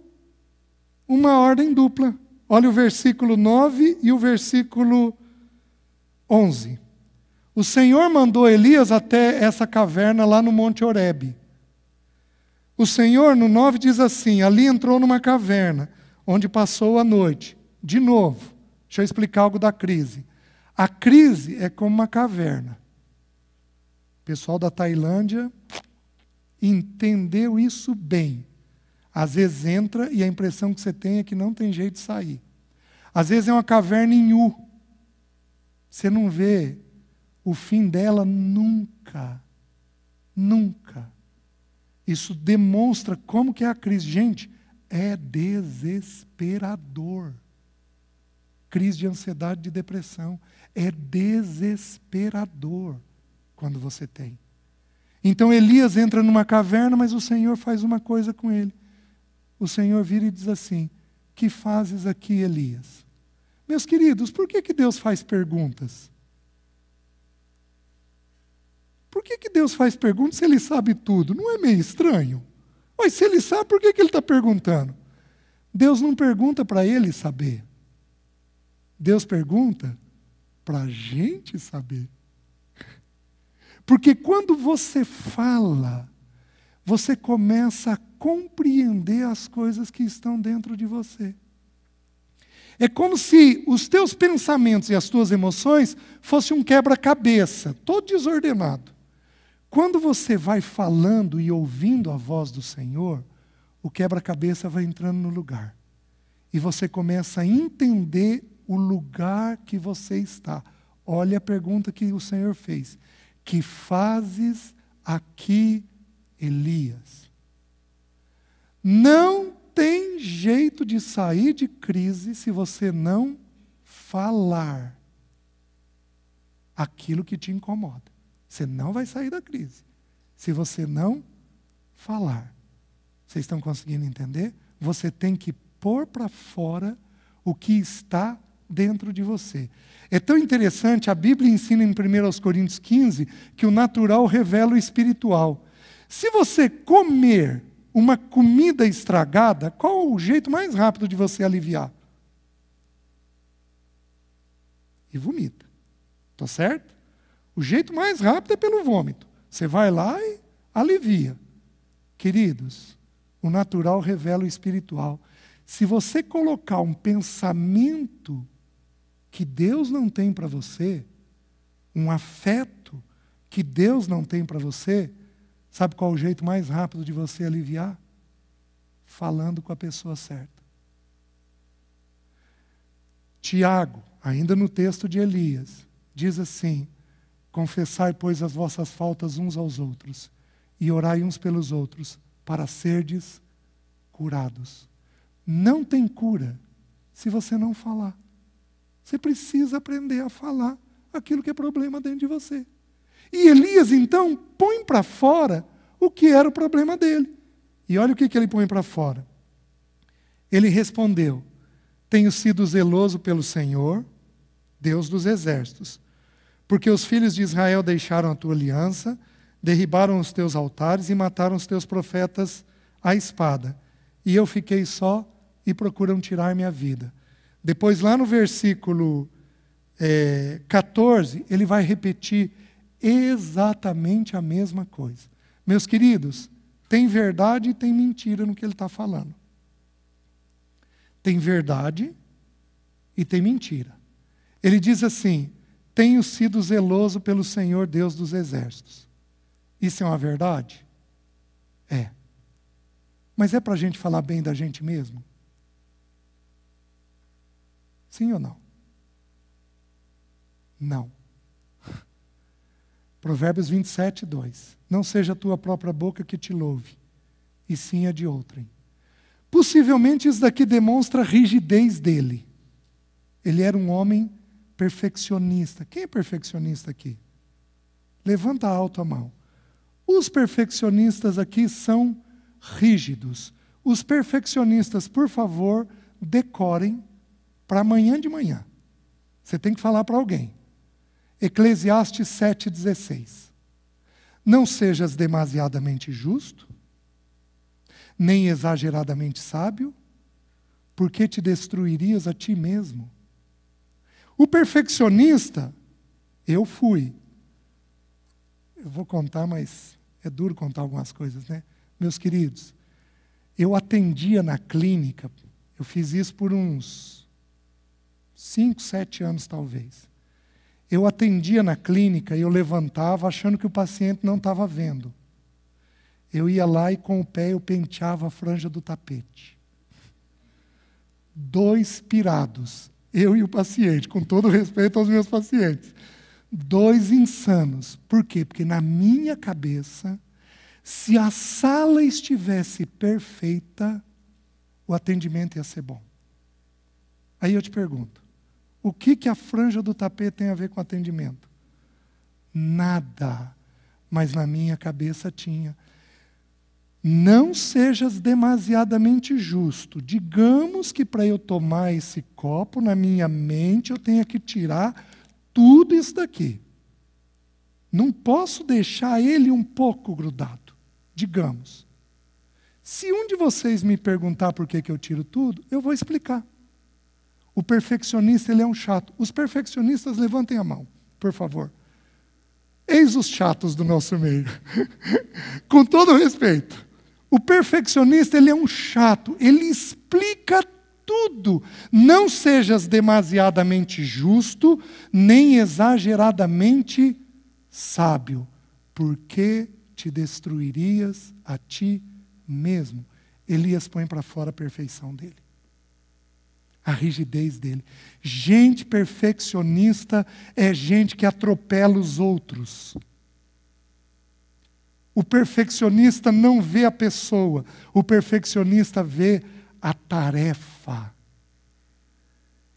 uma ordem dupla. Olha o versículo 9 e o versículo 11. O Senhor mandou Elias até essa caverna lá no Monte Horebe. O Senhor, no 9, diz assim: ali entrou numa caverna, onde passou a noite. De novo, deixa eu explicar algo da crise. A crise é como uma caverna. O pessoal da Tailândia entendeu isso bem. Às vezes entra e a impressão que você tem é que não tem jeito de sair. Às vezes é uma caverna em U. Você não vê o fim dela nunca. Nunca. Isso demonstra como que é a crise. Gente, é desesperador. Crise de ansiedade, de depressão. É desesperador quando você tem. Então Elias entra numa caverna, mas o Senhor faz uma coisa com ele. O Senhor vira e diz assim: que fazes aqui, Elias? Meus queridos, por que Deus faz perguntas? Por que Deus faz perguntas se Ele sabe tudo? Não é meio estranho? Mas se Ele sabe, por que Ele está perguntando? Deus não pergunta para Ele saber. Deus pergunta para a gente saber. Porque quando você fala, você começa a compreender as coisas que estão dentro de você. É como se os teus pensamentos e as tuas emoções fossem um quebra-cabeça, todo desordenado. Quando você vai falando e ouvindo a voz do Senhor, o quebra-cabeça vai entrando no lugar. E você começa a entender o lugar que você está. Olha a pergunta que o Senhor fez. Que fazes aqui, Elias? Não tem jeito de sair de crise se você não falar aquilo que te incomoda. Você não vai sair da crise se você não falar. Vocês estão conseguindo entender? Você tem que pôr para fora o que está dentro de você. É tão interessante, a Bíblia ensina em 1 Coríntios 15 que o natural revela o espiritual. Se você comer uma comida estragada, qual o jeito mais rápido de você aliviar? E vomita. Está certo? O jeito mais rápido é pelo vômito. Você vai lá e alivia. Queridos, o natural revela o espiritual. Se você colocar um pensamento que Deus não tem para você, um afeto que Deus não tem para você, sabe qual é o jeito mais rápido de você aliviar? Falando com a pessoa certa. Tiago, ainda no texto de Elias, diz assim: confessai, pois, as vossas faltas uns aos outros, e orai uns pelos outros, para serdes curados. Não tem cura se você não falar. Você precisa aprender a falar aquilo que é problema dentro de você. E Elias, então, põe para fora o que era o problema dele. E olha o que ele põe para fora. Ele respondeu: tenho sido zeloso pelo Senhor, Deus dos exércitos, porque os filhos de Israel deixaram a tua aliança, derribaram os teus altares e mataram os teus profetas à espada. E eu fiquei só e procuram tirar minha vida. Depois, lá no versículo 14, ele vai repetir exatamente a mesma coisa. Meus queridos, tem verdade e tem mentira no que ele está falando. Tem verdade e tem mentira. Ele diz assim: tenho sido zeloso pelo Senhor Deus dos exércitos. Isso é uma verdade? É. Mas é para a gente falar bem da gente mesmo? Sim ou não? Não. Provérbios 27, 2. Não seja a tua própria boca que te louve, e sim a de outrem. Possivelmente isso daqui demonstra a rigidez dele. Ele era um homem perfeccionista. Quem é perfeccionista aqui? Levanta alto a mão. Os perfeccionistas aqui são rígidos. Os perfeccionistas, por favor, decorem para amanhã de manhã. Você tem que falar para alguém. Eclesiastes 7,16. Não sejas demasiadamente justo, nem exageradamente sábio, porque te destruirias a ti mesmo. O perfeccionista, eu fui. Eu vou contar, mas é duro contar algumas coisas, né? Meus queridos, eu atendia na clínica, eu fiz isso por uns 5, 7 anos talvez. Eu atendia na clínica e eu levantava achando que o paciente não estava vendo. Eu ia lá e com o pé eu penteava a franja do tapete. 2 pirados, eu e o paciente, com todo respeito aos meus pacientes. 2 insanos. Por quê? Porque na minha cabeça, se a sala estivesse perfeita, o atendimento ia ser bom. Aí eu te pergunto, o que a franja do tapete tem a ver com atendimento? Nada. Mas na minha cabeça tinha. Não sejas demasiadamente justo. Digamos que para eu tomar esse copo, na minha mente, eu tenha que tirar tudo isso daqui. Não posso deixar ele um pouco grudado. Digamos. Se um de vocês me perguntar por que eu tiro tudo, eu vou explicar. O perfeccionista, ele é um chato. Os perfeccionistas, levantem a mão, por favor. Eis os chatos do nosso meio. Com todo respeito. O perfeccionista, ele é um chato. Ele explica tudo. Não sejas demasiadamente justo, nem exageradamente sábio, porque te destruirias a ti mesmo. Elias põe para fora a perfeição dele. A rigidez dele. Gente perfeccionista é gente que atropela os outros. O perfeccionista não vê a pessoa, o perfeccionista vê a tarefa.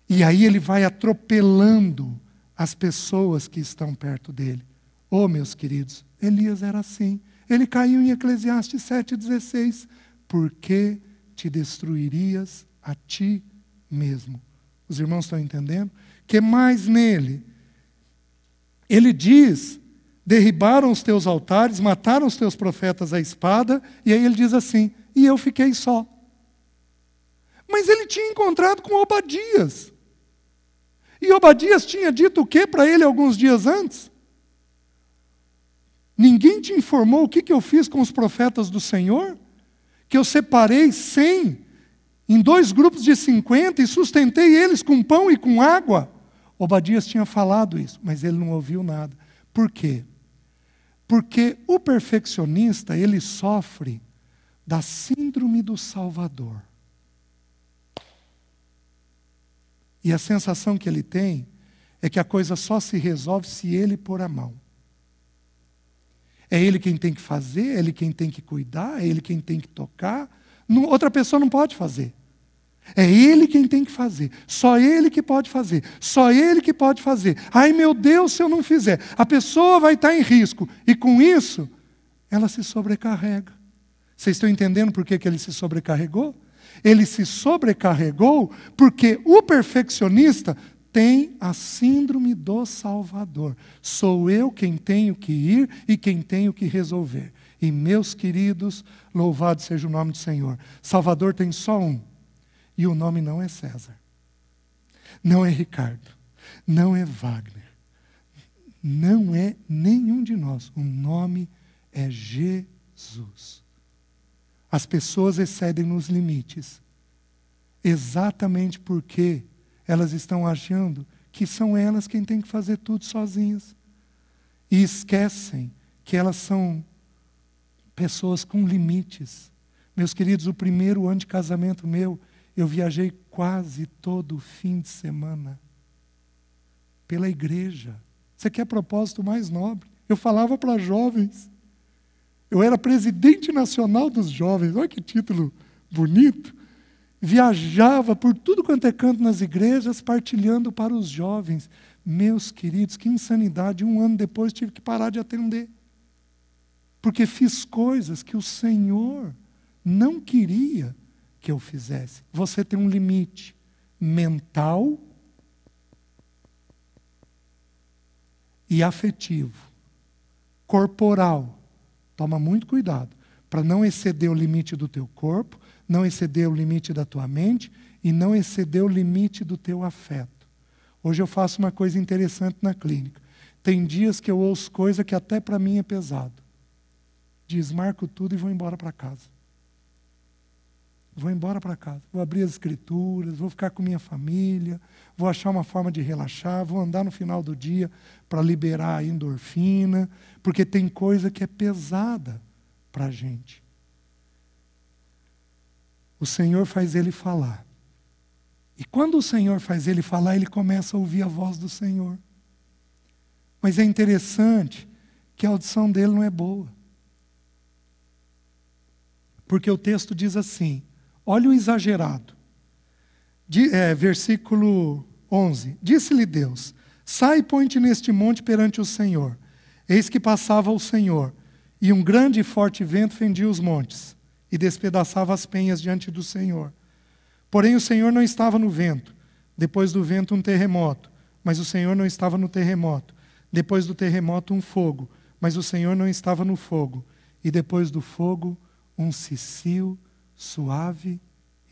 E aí ele vai atropelando as pessoas que estão perto dele. Oh, meus queridos, Elias era assim. Ele caiu em Eclesiastes 7,16. Por que te destruirias a ti mesmo? Os irmãos estão entendendo? Que mais nele? Ele diz, derribaram os teus altares, mataram os teus profetas à espada, e aí ele diz assim, e eu fiquei só. Mas ele tinha encontrado com Obadias. E Obadias tinha dito o que para ele alguns dias antes? Ninguém te informou o que eu fiz com os profetas do Senhor? Que eu separei 100 em 2 grupos de 50 e sustentei eles com pão e com água. Obadias tinha falado isso, mas ele não ouviu nada. Por quê? Porque o perfeccionista, ele sofre da síndrome do Salvador. E a sensação que ele tem é que a coisa só se resolve se ele pôr a mão. É ele quem tem que fazer, é ele quem tem que cuidar, é ele quem tem que tocar. Outra pessoa não pode fazer. É ele quem tem que fazer. Só ele que pode fazer. Só ele que pode fazer. Ai, meu Deus, se eu não fizer. A pessoa vai estar em risco. E com isso, ela se sobrecarrega. Vocês estão entendendo por que ele se sobrecarregou? Ele se sobrecarregou porque o perfeccionista tem a síndrome do Salvador. Sou eu quem tenho que ir e quem tenho que resolver. E, meus queridos, louvado seja o nome do Senhor. Salvador tem só um. E o nome não é César. Não é Ricardo. Não é Wagner. Não é nenhum de nós. O nome é Jesus. As pessoas excedem nos limites. Exatamente porque elas estão achando que são elas quem tem que fazer tudo sozinhas. E esquecem que elas são pessoas com limites. Meus queridos, o primeiro ano de casamento meu, eu viajei quase todo fim de semana pela igreja. Você quer propósito mais nobre? Eu falava para jovens. Eu era presidente nacional dos jovens. Olha que título bonito. Viajava por tudo quanto é canto nas igrejas, partilhando para os jovens. Meus queridos, que insanidade. 1 ano depois tive que parar de atender. Porque fiz coisas que o Senhor não queria que eu fizesse. Você tem um limite mental e afetivo, corporal. Toma muito cuidado para não exceder o limite do teu corpo, não exceder o limite da tua mente e não exceder o limite do teu afeto. Hoje eu faço uma coisa interessante na clínica. Tem dias que eu ouço coisa que até para mim é pesado. Desmarco tudo e vou embora para casa. Vou embora para casa. Vou abrir as escrituras, vou ficar com minha família, vou achar uma forma de relaxar, vou andar no final do dia para liberar a endorfina, porque tem coisa que é pesada para a gente. O Senhor faz ele falar. E quando o Senhor faz ele falar, ele começa a ouvir a voz do Senhor. Mas é interessante que a audição dele não é boa. Porque o texto diz assim, olha o exagerado. Versículo 11. Disse-lhe Deus, sai e põe-te neste monte perante o Senhor. Eis que passava o Senhor, e um grande e forte vento fendia os montes, e despedaçava as penhas diante do Senhor. Porém o Senhor não estava no vento. Depois do vento um terremoto, mas o Senhor não estava no terremoto. Depois do terremoto um fogo, mas o Senhor não estava no fogo. E depois do fogo um cicio suave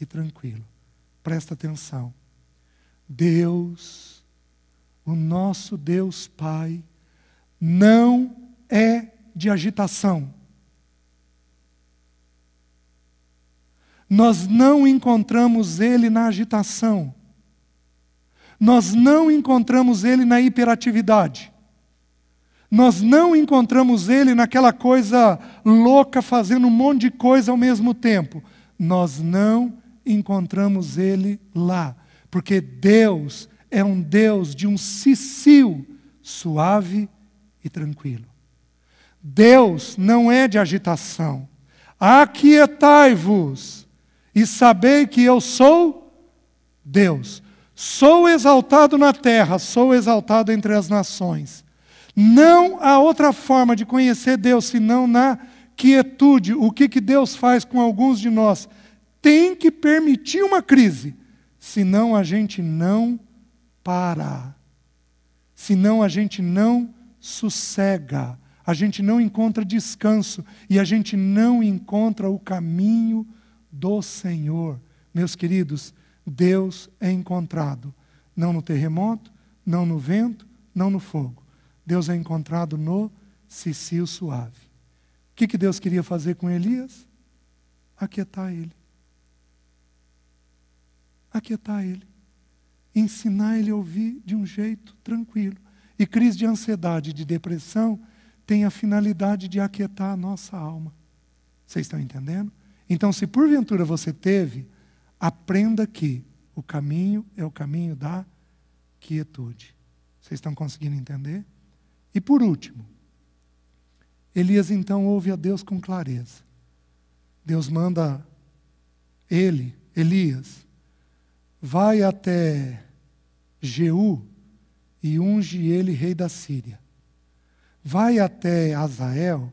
e tranquilo. Presta atenção. Deus, o nosso Deus Pai, não é de agitação. Nós não encontramos Ele na agitação. Nós não encontramos Ele na hiperatividade. Nós não encontramos Ele naquela coisa louca, fazendo um monte de coisa ao mesmo tempo. Nós não encontramos Ele lá. Porque Deus é um Deus de um cicio suave e tranquilo. Deus não é de agitação. Aquietai-vos e sabei que eu sou Deus. Sou exaltado na terra, sou exaltado entre as nações. Não há outra forma de conhecer Deus senão na quietude. O que Deus faz com alguns de nós? Tem que permitir uma crise, senão a gente não para. Senão a gente não sossega. A gente não encontra descanso e a gente não encontra o caminho do Senhor. Meus queridos, Deus é encontrado não no terremoto, não no vento, não no fogo. Deus é encontrado no cicio suave. O que Deus queria fazer com Elias? Aquietar ele. Aquietar ele. Ensinar ele a ouvir de um jeito tranquilo. E crise de ansiedade, de depressão, tem a finalidade de aquietar a nossa alma. Vocês estão entendendo? Então, se porventura você teve, aprenda que o caminho é o caminho da quietude. Vocês estão conseguindo entender? E por último, Elias então ouve a Deus com clareza. Deus manda Elias, vai até Jeú e unge ele rei da Síria. Vai até Azael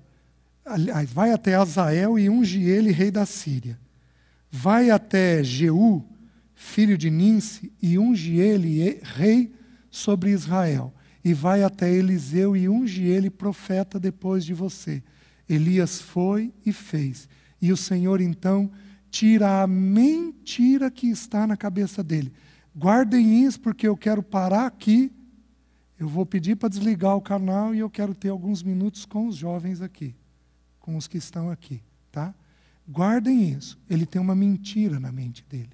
e unge ele rei da Síria. Vai até Jeú, filho de Ninsi, e unge ele rei sobre Israel. E vai até Eliseu e unge ele profeta depois de você. Elias foi e fez. E o Senhor então tira a mentira que está na cabeça dele. Guardem isso porque eu quero parar aqui. Eu vou pedir para desligar o canal e eu quero ter alguns minutos com os jovens aqui, com os que estão aqui, tá? Guardem isso. Ele tem uma mentira na mente dele.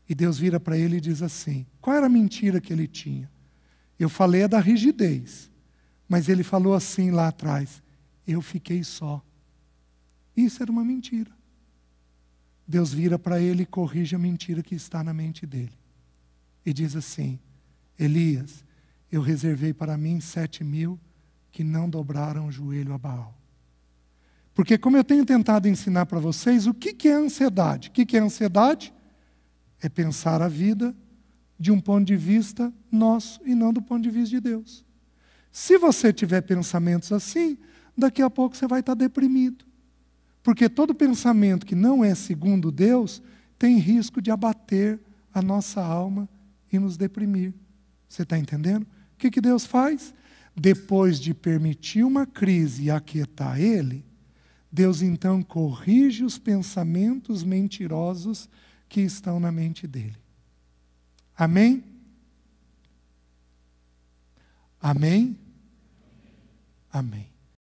E Deus vira para ele e diz assim: qual era a mentira que ele tinha? Eu falei da rigidez, mas ele falou assim lá atrás: eu fiquei só. Isso era uma mentira. Deus vira para ele e corrige a mentira que está na mente dele. E diz assim: Elias, eu reservei para mim 7.000 que não dobraram o joelho a Baal. Porque como eu tenho tentado ensinar para vocês, o que é ansiedade? O que é ansiedade? É pensar a vida de um ponto de vista nosso e não do ponto de vista de Deus. Se você tiver pensamentos assim, daqui a pouco você vai estar deprimido. Porque todo pensamento que não é segundo Deus tem risco de abater a nossa alma e nos deprimir. Você está entendendo? O que Deus faz? Depois de permitir uma crise e aquietar ele, Deus então corrige os pensamentos mentirosos que estão na mente dele. Amém? Amém? Amém.